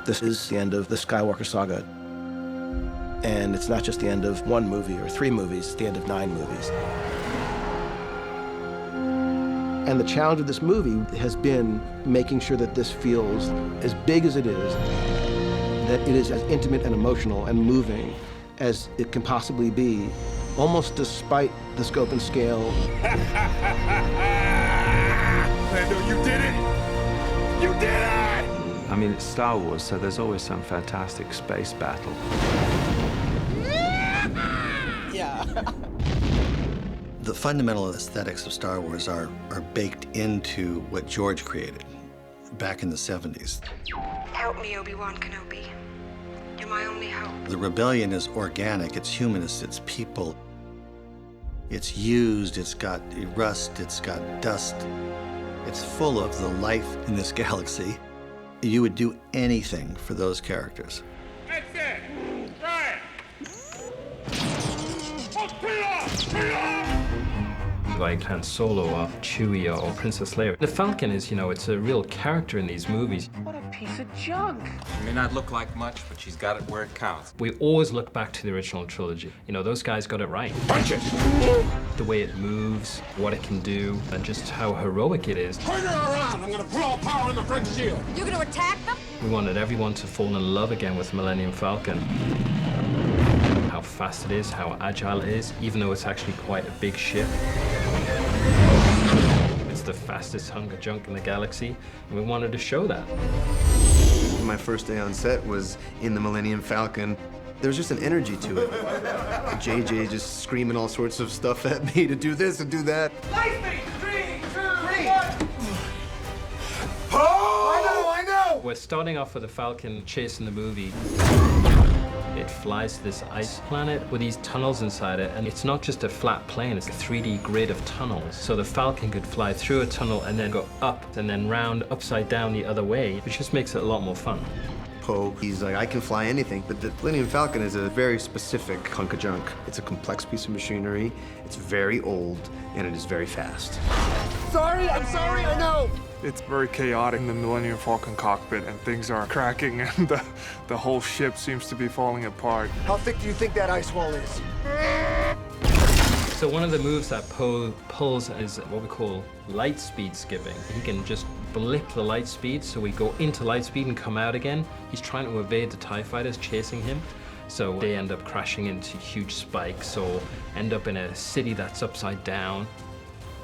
This is the end of the Skywalker saga. And it's not just the end of one movie or 3 movies, it's the end of 9 movies. And the challenge of this movie has been making sure that this feels as big as it is, that it is as intimate and emotional and moving as it can possibly be, almost despite the scope and scale. Lando, you did it! You did it! I mean, it's Star Wars, so there's always some fantastic space battle. Yeah. The fundamental aesthetics of Star Wars are baked into what George created back in the 70s. Help me, Obi-Wan Kenobi. You're my only hope. The rebellion is organic, it's humanist, it's people. It's used, it's got rust, it's got dust. It's full of the life in this galaxy. You would do anything for those characters. That's it! Right! Oh, put it off! Put it off! Like Han Solo or Chewie or Princess Leia. The Falcon is, you know, it's a real character in these movies. What a piece of junk. She may not look like much, but she's got it where it counts. We always look back to the original trilogy. You know, those guys got it right. Punch it! The way it moves, what it can do, and just how heroic it is. Turn her around! I'm gonna put all power in the French shield! You're gonna attack them? We wanted everyone to fall in love again with Millennium Falcon. How fast it is, how agile it is, even though it's actually quite a big ship. It's the fastest hunk of junk in the galaxy, and we wanted to show that. My first day on set was in the Millennium Falcon. There was just an energy to it. JJ just screaming all sorts of stuff at me to do this and do that. Lightning! 3, 2, 1! Oh! I know! We're starting off with the Falcon chasing the movie. It flies to this ice planet with these tunnels inside it, and it's not just a flat plane, it's a 3D grid of tunnels. So the Falcon could fly through a tunnel and then go up and then round upside down the other way, which just makes it a lot more fun. Poe, he's like, I can fly anything, but the Millennium Falcon is a very specific hunk of junk. It's a complex piece of machinery, it's very old, and it is very fast. Sorry, I'm sorry, I know! It's very chaotic in the Millennium Falcon cockpit, and things are cracking, and the whole ship seems to be falling apart. How thick do you think that ice wall is? So one of the moves that Poe pulls is what we call light speed skipping. He can just blip the light speed, so we go into light speed and come out again. He's trying to evade the TIE fighters chasing him. So they end up crashing into huge spikes or end up in a city that's upside down.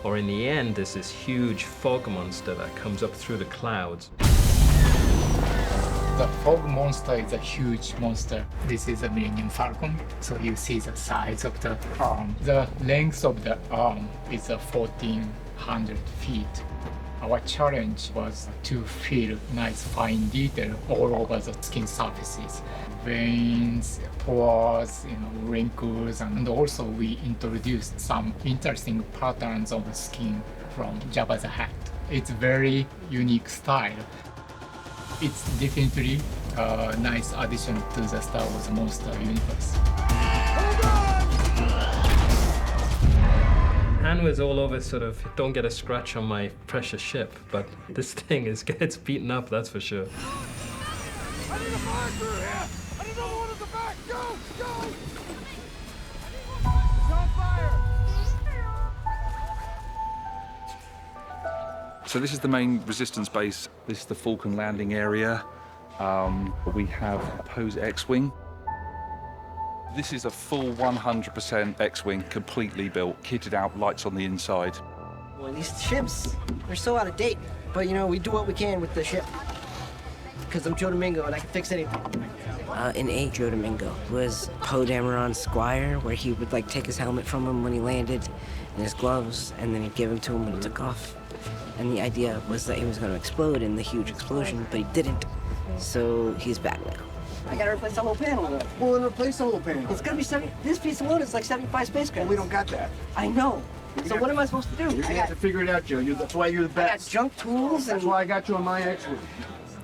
Or in the end, there's this huge fog monster that comes up through the clouds. The fog monster is a huge monster. This is a Millennium Falcon, so you see the size of the arm. The length of the arm is 1,400 feet. Our challenge was to feel nice fine detail all over the skin surfaces. Veins, pores, wrinkles, and also we introduced some interesting patterns of the skin from Jabba the Hutt. It's very unique style. It's definitely a nice addition to the Star Wars monster universe. Han was all over sort of, don't get a scratch on my precious ship, but this thing gets beaten up, that's for sure. I need a fire through here! I need another one at the back! Go! Go! It's on fire! So this is the main resistance base. This is the Falcon landing area. We have Poe's X-Wing. This is a full 100% X-Wing, completely built, kitted out, lights on the inside. Well, these ships, they're so out of date. But, we do what we can with the ship. Because I'm Joe Domingo, and I can fix anything. In 8, Joe Domingo was Poe Dameron's squire, where he would, take his helmet from him when he landed, and his gloves, and then he'd give them to him when he took off. And the idea was that he was going to explode in the huge explosion, but he didn't. So he's back now. I gotta replace the whole panel. Well, then replace the whole panel. It's gonna be this piece alone is like 75 spacecrafts. Well, we don't got that. I know. So what am I supposed to do? You're gonna have to figure it out, Joe. That's why you're the best. I got junk tools and... That's why I got you on my X-Wing.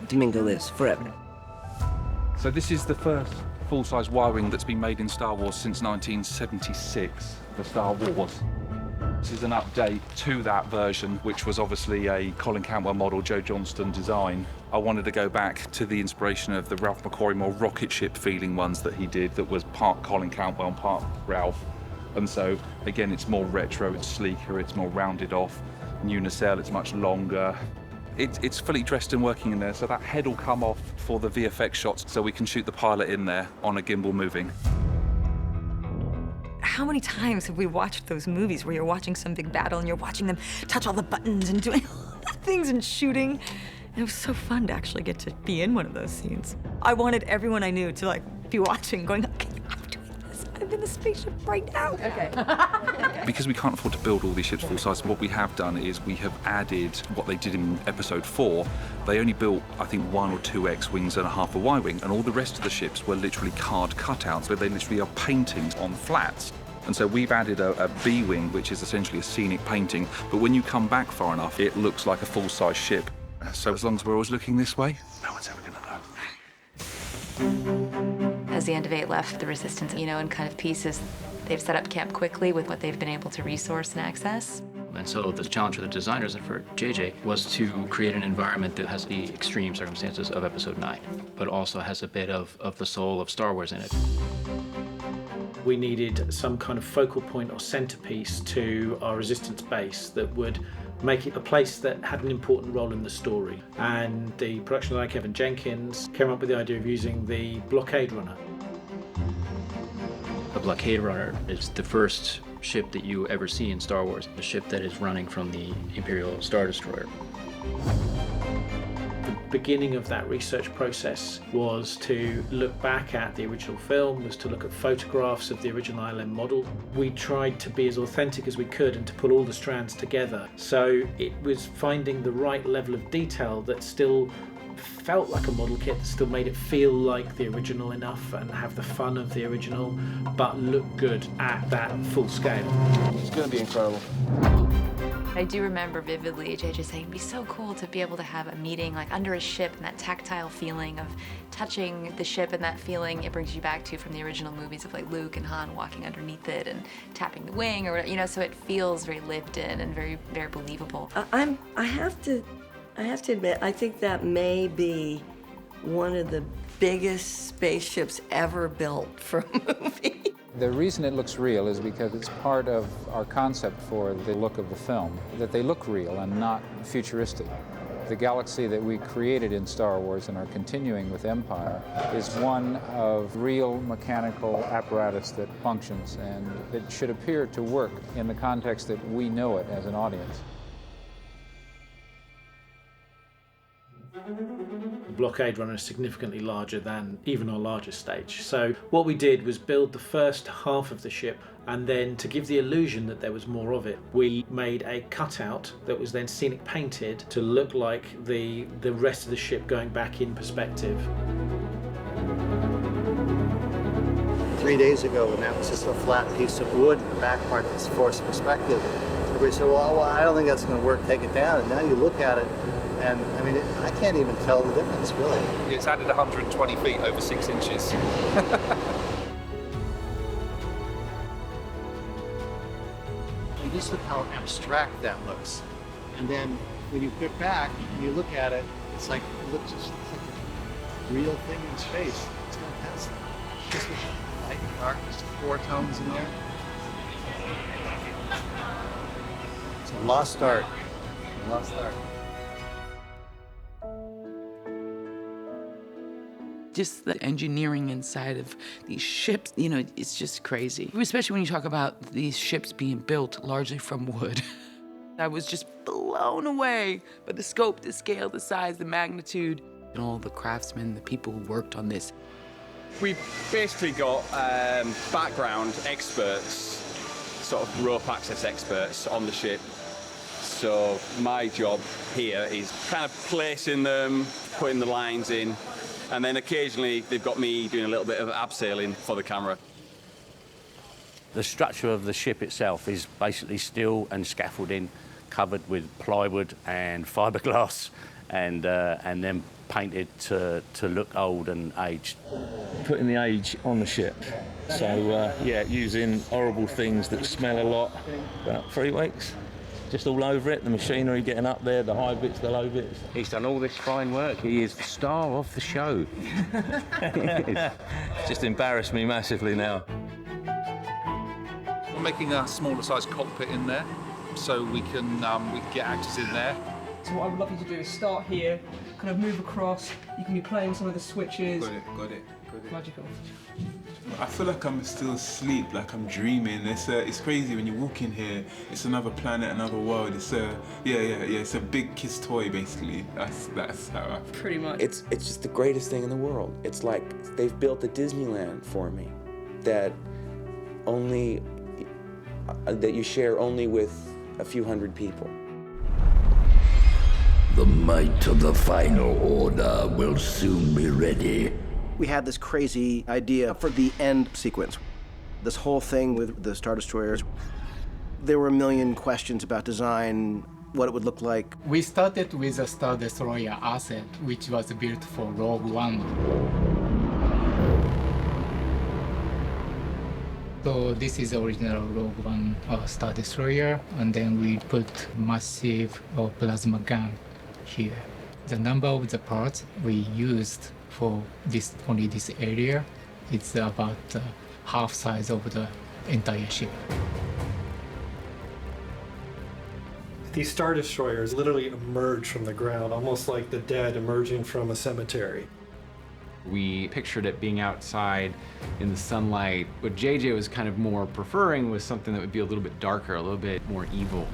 Domingo lives forever. So this is the first full-size Y-Wing that's been made in Star Wars since 1976 for Star Wars. This is an update to that version, which was obviously a Colin Cantwell model, Joe Johnston design. I wanted to go back to the inspiration of the Ralph McQuarrie more rocket ship feeling ones that he did, that was part Colin Cantwell and part Ralph. And so, again, it's more retro, it's sleeker, it's more rounded off. New nacelle, it's much longer. It's fully dressed and working in there, so that head will come off for the VFX shots, so we can shoot the pilot in there on a gimbal moving. How many times have we watched those movies where you're watching some big battle and you're watching them touch all the buttons and doing all the things and shooting? And it was so fun to actually get to be in one of those scenes. I wanted everyone I knew to like be watching, going, okay, I'm doing this. I'm in the spaceship right now. Okay. Because we can't afford to build all these ships full size, what we have done is we have added what they did in episode 4. They only built, I think, 1 or 2 X-wings and a half a Y-wing, and all the rest of the ships were literally card cutouts, where they literally are paintings on flats. And so we've added a B-wing, which is essentially a scenic painting, but when you come back far enough, it looks like a full-size ship. So as long as we're always looking this way, no one's ever gonna know. As the End-of-8 left the Resistance, in kind of pieces, they've set up camp quickly with what they've been able to resource and access. And so the challenge for the designers and for JJ was to create an environment that has the extreme circumstances of Episode 9, but also has a bit of the soul of Star Wars in it. We needed some kind of focal point or centerpiece to our Resistance base that would make it a place that had an important role in the story. And the production designer, Kevin Jenkins, came up with the idea of using the blockade runner. The blockade runner is the first ship that you ever see in Star Wars, the ship that is running from the Imperial Star Destroyer. The beginning of that research process was to look back at the original film, was to look at photographs of the original ILM model. We tried to be as authentic as we could and to pull all the strands together. So it was finding the right level of detail that still felt like a model kit, that still made it feel like the original enough and have the fun of the original, but look good at that full scale. It's going to be incredible. I do remember vividly JJ saying it'd be so cool to be able to have a meeting like under a ship, and that tactile feeling of touching the ship and that feeling it brings you back to from the original movies of like Luke and Han walking underneath it and tapping the wing or whatever, so it feels very lived in and very, very believable. I have to admit, I think that may be one of the biggest spaceships ever built for a movie. The reason it looks real is because it's part of our concept for the look of the film, that they look real and not futuristic. The galaxy that we created in Star Wars and are continuing with Empire is one of real mechanical apparatus that functions, and it should appear to work in the context that we know it as an audience. The blockade runner is significantly larger than even our largest stage. So what we did was build the first half of the ship, and then to give the illusion that there was more of it, we made a cutout that was then scenic painted to look like the rest of the ship going back in perspective. 3 days ago, when that was just a flat piece of wood in the back part of this forced perspective, everybody said, well, I don't think that's going to work, take it down. And now you look at it, and I mean, I can't even tell the difference, really. It's added 120 feet over 6 inches. You just look how abstract that looks. And then when you get back and you look at it, it's like, it looks just like a real thing in space. It's fantastic. Just with light and dark, just 4 tones in there. It's a lost art. Lost art. Just the engineering inside of these ships, it's just crazy. Especially when you talk about these ships being built largely from wood. I was just blown away by the scope, the scale, the size, the magnitude, and all the craftsmen, the people who worked on this. We've basically got background experts, sort of rope access experts on the ship. So my job here is kind of placing them, putting the lines in, and then occasionally they've got me doing a little bit of abseiling for the camera. The structure of the ship itself is basically steel and scaffolding covered with plywood and fiberglass, and then painted to look old and aged. Putting the age on the ship. So, yeah, using horrible things that smell a lot. About 3 weeks. Just all over it, the machinery getting up there, the high bits, the low bits. He's done all this fine work. He is the star of the show. It's just embarrassed me massively now. We're making a smaller size cockpit in there, so we can get actors in there. So what I would love you to do is start here, kind of move across. You can be playing some of the switches. Got it. Magical. I feel like I'm still asleep, like I'm dreaming. It's crazy when you walk in here. It's another planet, another world. It's it's a big kiss toy basically. That's how I feel. Pretty much. It's just the greatest thing in the world. It's like they've built a Disneyland for me that you share only with a few hundred people. The might of the final order will soon be ready. We had this crazy idea for the end sequence. This whole thing with the Star Destroyers. There were a million questions about design, what it would look like. We started with a Star Destroyer asset, which was built for Rogue One. So this is the original Rogue One Star Destroyer, and then we put massive plasma gun here. The number of the parts we used for only this area, it's about half size of the entire ship. These Star Destroyers literally emerge from the ground, almost like the dead emerging from a cemetery. We pictured it being outside in the sunlight. What JJ was kind of more preferring was something that would be a little bit darker, a little bit more evil.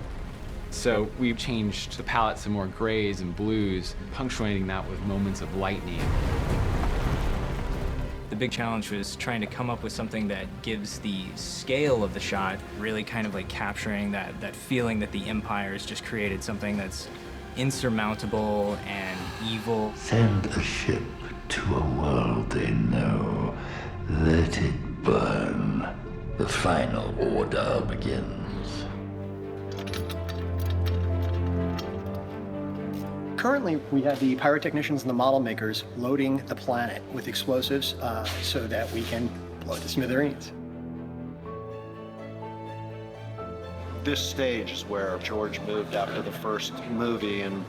So we changed the palette to more grays and blues, punctuating that with moments of lightning. The big challenge was trying to come up with something that gives the scale of the shot, really kind of like capturing that feeling that the Empire has just created something that's insurmountable and evil. Send a ship to a world they know. Let it burn. The final order begins. Currently, we have the pyrotechnicians and the model makers loading the planet with explosives so that we can blow it to smithereens. This stage is where George moved after the first movie and,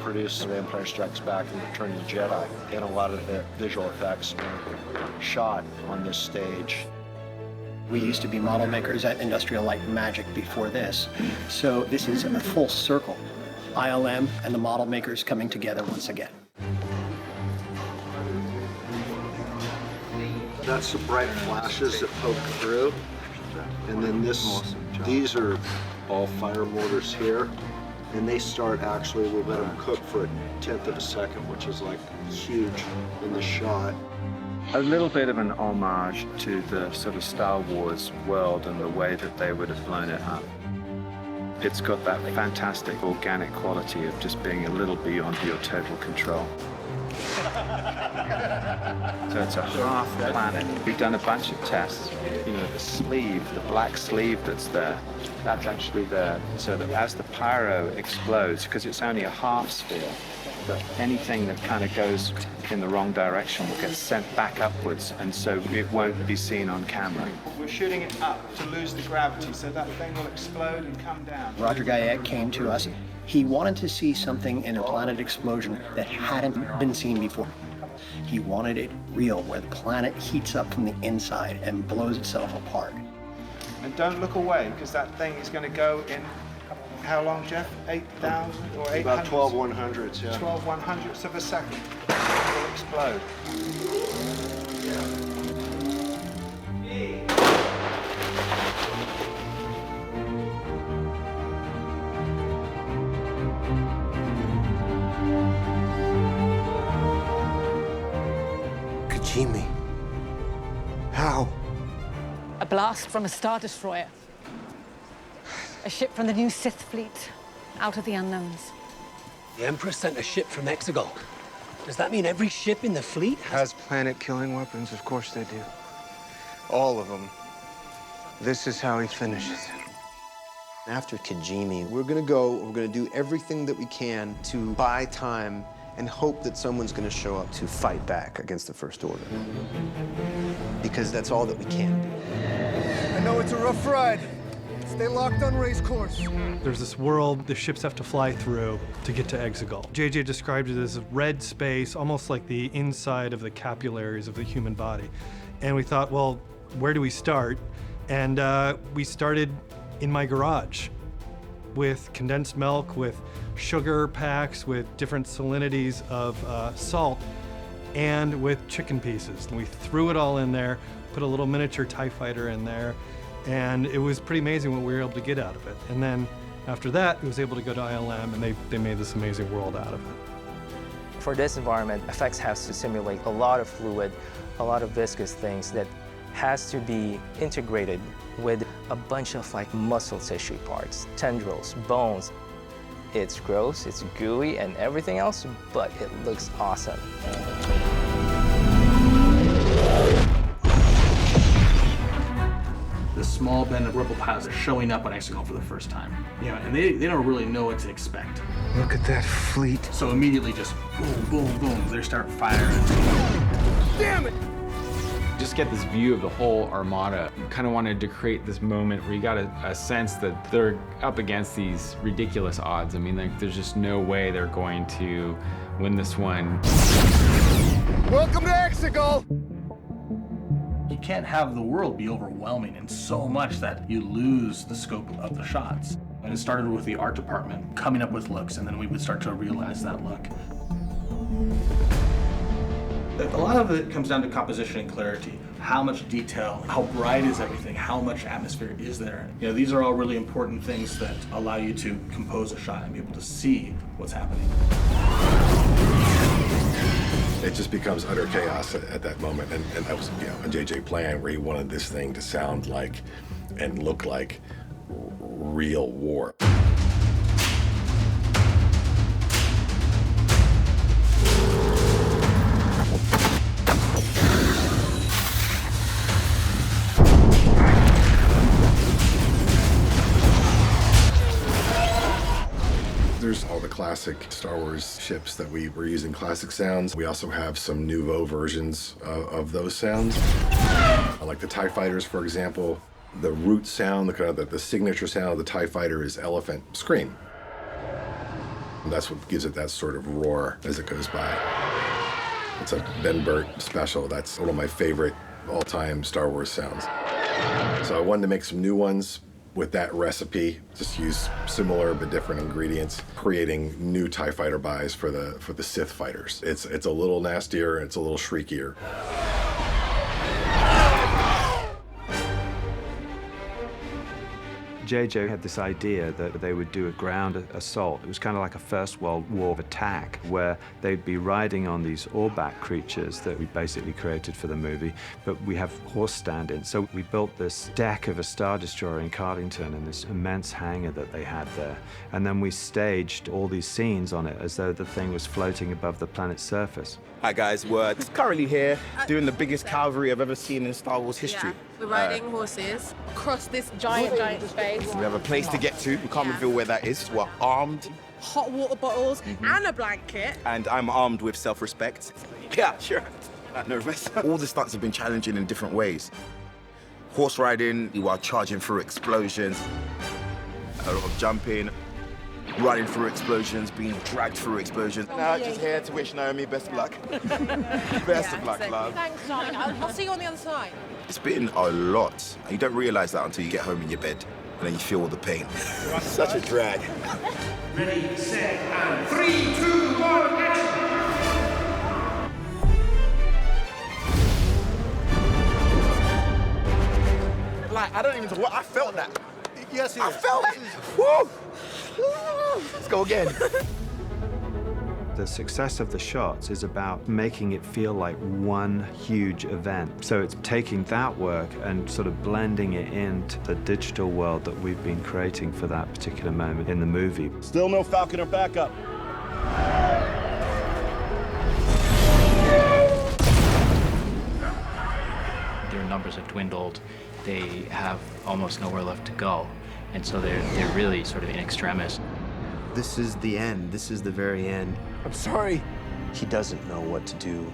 produced The Empire Strikes Back and Return of the Jedi. And a lot of the visual effects were shot on this stage. We used to be model makers at Industrial Light and Magic before this, so this is a full circle. ILM and the model makers coming together once again. That's the bright flashes that poke through. And then these are all fire mortars here. And they start actually, we'll let them cook for 1/10 of a second, which is like huge in the shot. A little bit of an homage to the sort of Star Wars world and the way that they would have blown it up. It's got that fantastic organic quality of just being a little beyond your total control. So it's a half planet. We've done a bunch of tests. The sleeve, the black sleeve that's there, that's actually there so that as the pyro explodes, because it's only a half sphere, that anything that kind of goes in the wrong direction will get sent back upwards, and so it won't be seen on camera. We're shooting it up to lose the gravity, so that thing will explode and come down. Roger Guyette came to us. He wanted to see something in a planet explosion that hadn't been seen before. He wanted it real, where the planet heats up from the inside and blows itself apart. And don't look away, because that thing is going to go in, how long, Jeff? 8,000 or 800? About 12 100s, yeah. 12 100ths of a second. It will explode. Kajimi. How? A blast from a Star Destroyer. A ship from the new Sith fleet, out of the unknowns. The Emperor sent a ship from Exegol. Does that mean every ship in the fleet has planet-killing weapons? Of course they do. All of them. This is how he finishes it. After Kajimi, we're gonna do everything that we can to buy time and hope that someone's going to show up to fight back against the First Order. Because that's all that we can do. I know it's a rough ride. Stay locked on race course. There's this world the ships have to fly through to get to Exegol. JJ described it as a red space, almost like the inside of the capillaries of the human body. And we thought, well, where do we start? And we started in my garage with condensed milk, with sugar packs, with different salinities of salt, and with chicken pieces. And we threw it all in there, put a little miniature TIE fighter in there, and it was pretty amazing what we were able to get out of it. And then after that, we was able to go to ILM, and they made this amazing world out of it. For this environment, FX has to simulate a lot of fluid, a lot of viscous things that has to be integrated with a bunch of like muscle tissue parts, tendrils, bones. It's gross, it's gooey and everything else, but it looks awesome. The small band of rebel pilots are showing up on Exegol for the first time. You know, and they don't really know what to expect. Look at that fleet. So immediately just boom, boom, boom, they start firing. Damn it! Just get this view of the whole armada. Kind of wanted to create this moment where you got a sense that they're up against these ridiculous odds. I mean, like, there's just no way they're going to win this one. Welcome to Exegol! You can't have the world be overwhelming in so much that you lose the scope of the shots. And it started with the art department coming up with looks, and then we would start to realize that look. A lot of it comes down to composition and clarity. How much detail, how bright is everything, how much atmosphere is there? You know, these are all really important things that allow you to compose a shot and be able to see what's happening. It just becomes utter chaos at that moment. And that was, you know, a JJ plan where he wanted this thing to sound like and look like real war. There's all the classic Star Wars ships that we were using classic sounds. We also have some nouveau versions of those sounds. Like the TIE fighters, for example, the root sound, the signature sound of the TIE fighter is elephant scream. And that's what gives it that sort of roar as it goes by. It's a Ben Burt special. That's one of my favorite all-time Star Wars sounds. So I wanted to make some new ones with that recipe, just use similar but different ingredients, creating new TIE fighter buys for the Sith fighters. It's a little nastier, it's a little shriekier. JJ had this idea that they would do a ground assault. It was kind of like a First World War attack, where they'd be riding on these oarback creatures that we basically created for the movie, but we have horse stand-ins. So we built this deck of a Star Destroyer in Cardington and this immense hangar that they had there. And then we staged all these scenes on it as though the thing was floating above the planet's surface. Hi guys, we're currently here doing the biggest cavalry I've ever seen in Star Wars history. Yeah, we're riding horses across this giant space. We have a place to get to. We can't reveal where that is. We're armed. Hot water bottles and a blanket. And I'm armed with self-respect. Yeah, sure. Not nervous. All the stunts have been challenging in different ways. Horse riding, you are charging through explosions. A lot of jumping. Running through explosions, being dragged through explosions. Now, just here to wish Naomi best of luck. Best of luck, love. Thanks, darling. I'll see you on the other side. It's been a lot. And you don't realize that until you get home in your bed, and then you feel all the pain. Such a drag. Ready, set, and 3, 2, 1, action! Like, I don't even know what, I felt that. Yes, I felt it. Woo! Let's go again. The success of the shots is about making it feel like one huge event. So it's taking that work and sort of blending it into the digital world that we've been creating for that particular moment in the movie. Still no Falcon or backup. Their numbers have dwindled. They have almost nowhere left to go. And so they're really sort of in extremis. This is the end. This is the very end. I'm sorry. He doesn't know what to do.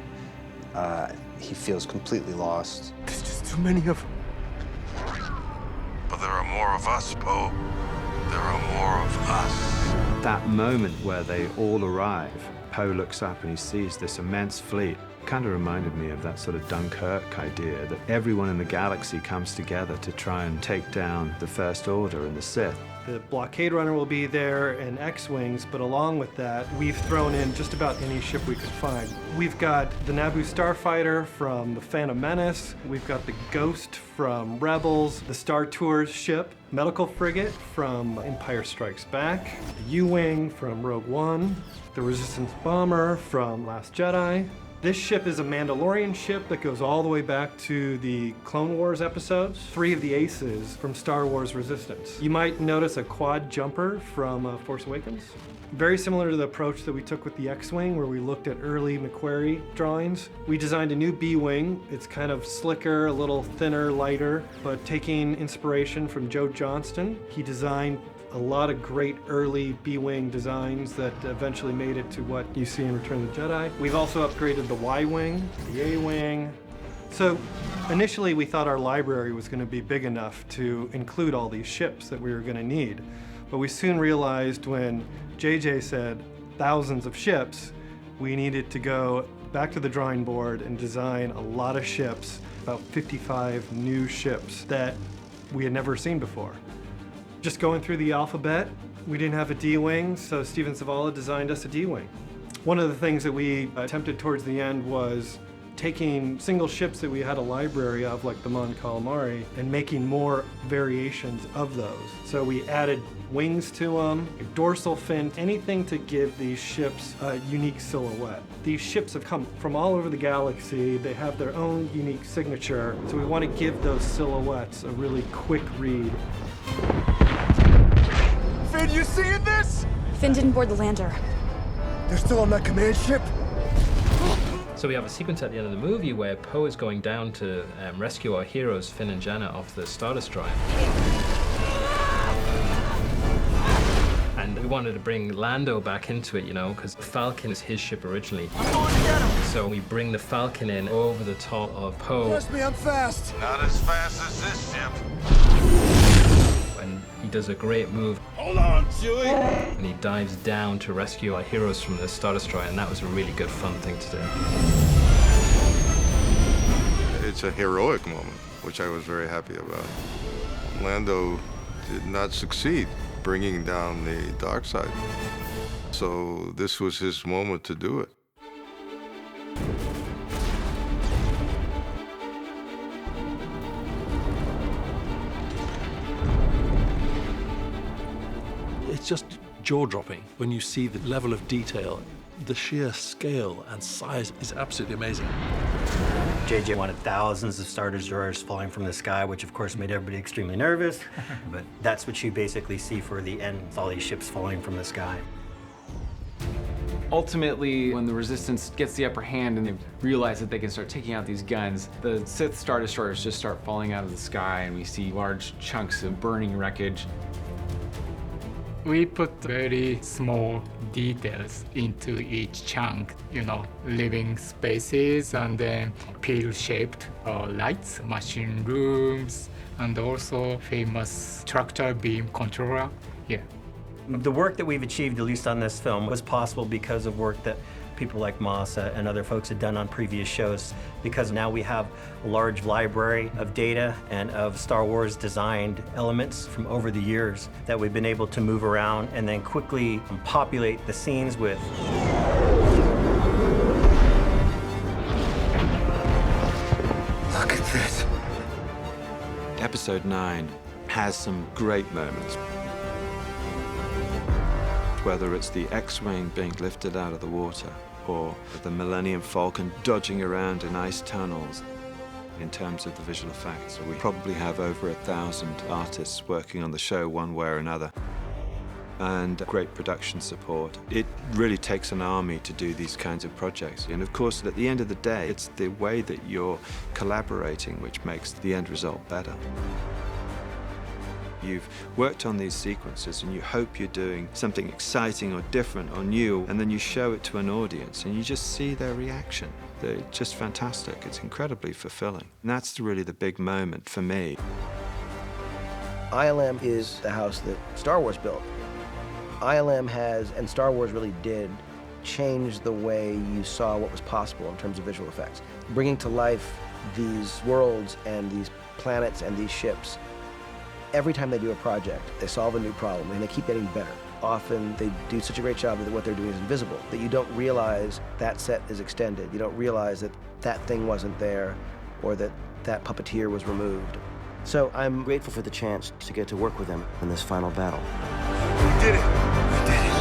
He feels completely lost. There's just too many of them. But there are more of us, Poe. There are more of us. That moment where they all arrive, Poe looks up and he sees this immense fleet. Kind of reminded me of that sort of Dunkirk idea that everyone in the galaxy comes together to try and take down the First Order and the Sith. The blockade runner will be there and X-Wings, but along with that, we've thrown in just about any ship we could find. We've got the Naboo Starfighter from the Phantom Menace. We've got the Ghost from Rebels, the Star Tours ship, Medical Frigate from Empire Strikes Back, the U-Wing from Rogue One, the Resistance Bomber from Last Jedi. This ship is a Mandalorian ship that goes all the way back to the Clone Wars episodes. 3 of the aces from Star Wars Resistance. You might notice a quad jumper from Force Awakens. Very similar to the approach that we took with the X-Wing, where we looked at early McQuarrie drawings. We designed a new B-Wing. It's kind of slicker, a little thinner, lighter, but taking inspiration from Joe Johnston. He designed a lot of great early B-Wing designs that eventually made it to what you see in Return of the Jedi. We've also upgraded the Y-Wing, the A-Wing. So initially we thought our library was going to be big enough to include all these ships that we were going to need. But we soon realized when JJ said thousands of ships, we needed to go back to the drawing board and design a lot of ships, about 55 new ships that we had never seen before. Just going through the alphabet, we didn't have a D-Wing, so Steven Zavala designed us a D-Wing. One of the things that we attempted towards the end was taking single ships that we had a library of, like the Mon Calamari, and making more variations of those. So we added wings to them, a dorsal fin, anything to give these ships a unique silhouette. These ships have come from all over the galaxy. They have their own unique signature, so we want to give those silhouettes a really quick read. Finn, you seeing this? Finn didn't board the lander. They're still on that command ship? So we have a sequence at the end of the movie where Poe is going down to rescue our heroes, Finn and Janna, off the Star Destroyer. And we wanted to bring Lando back into it, you know, because the Falcon is his ship originally. I'm going to get him! So we bring the Falcon in over the top of Poe. Trust me, I'm fast! Not as fast as this ship. And he does a great move. Hold on, Chewie! And he dives down to rescue our heroes from the Star Destroyer, and that was a really good fun thing to do. It's a heroic moment, which I was very happy about. Lando did not succeed bringing down the dark side. So this was his moment to do it. It's just jaw-dropping when you see the level of detail. The sheer scale and size is absolutely amazing. JJ wanted thousands of Star Destroyers falling from the sky, which of course made everybody extremely nervous. But that's what you basically see for the end, all these ships falling from the sky. Ultimately, when the Resistance gets the upper hand and they realize that they can start taking out these guns, the Sith Star Destroyers just start falling out of the sky, and we see large chunks of burning wreckage. We put very small details into each chunk, you know, living spaces and then pill-shaped lights, machine rooms, and also famous tractor beam controller here. The work that we've achieved, at least on this film, was possible because of work that people like Moss and other folks had done on previous shows, because now we have a large library of data and of Star Wars designed elements from over the years that we've been able to move around and then quickly populate the scenes with. Look at this. Episode 9 has some great moments. Whether it's the X-Wing being lifted out of the water or the Millennium Falcon dodging around in ice tunnels. In terms of the visual effects, we probably have over 1,000 artists working on the show one way or another. And great production support. It really takes an army to do these kinds of projects. And of course, at the end of the day, it's the way that you're collaborating which makes the end result better. You've worked on these sequences and you hope you're doing something exciting or different or new, and then you show it to an audience and you just see their reaction. They're just fantastic. It's incredibly fulfilling. And that's really the big moment for me. ILM is the house that Star Wars built. ILM has, and Star Wars really did, change the way you saw what was possible in terms of visual effects. Bringing to life these worlds and these planets and these ships. Every time they do a project, they solve a new problem and they keep getting better. Often they do such a great job that what they're doing is invisible, that you don't realize that set is extended. You don't realize that that thing wasn't there or that that puppeteer was removed. So I'm grateful for the chance to get to work with them in this final battle. We did it! We did it!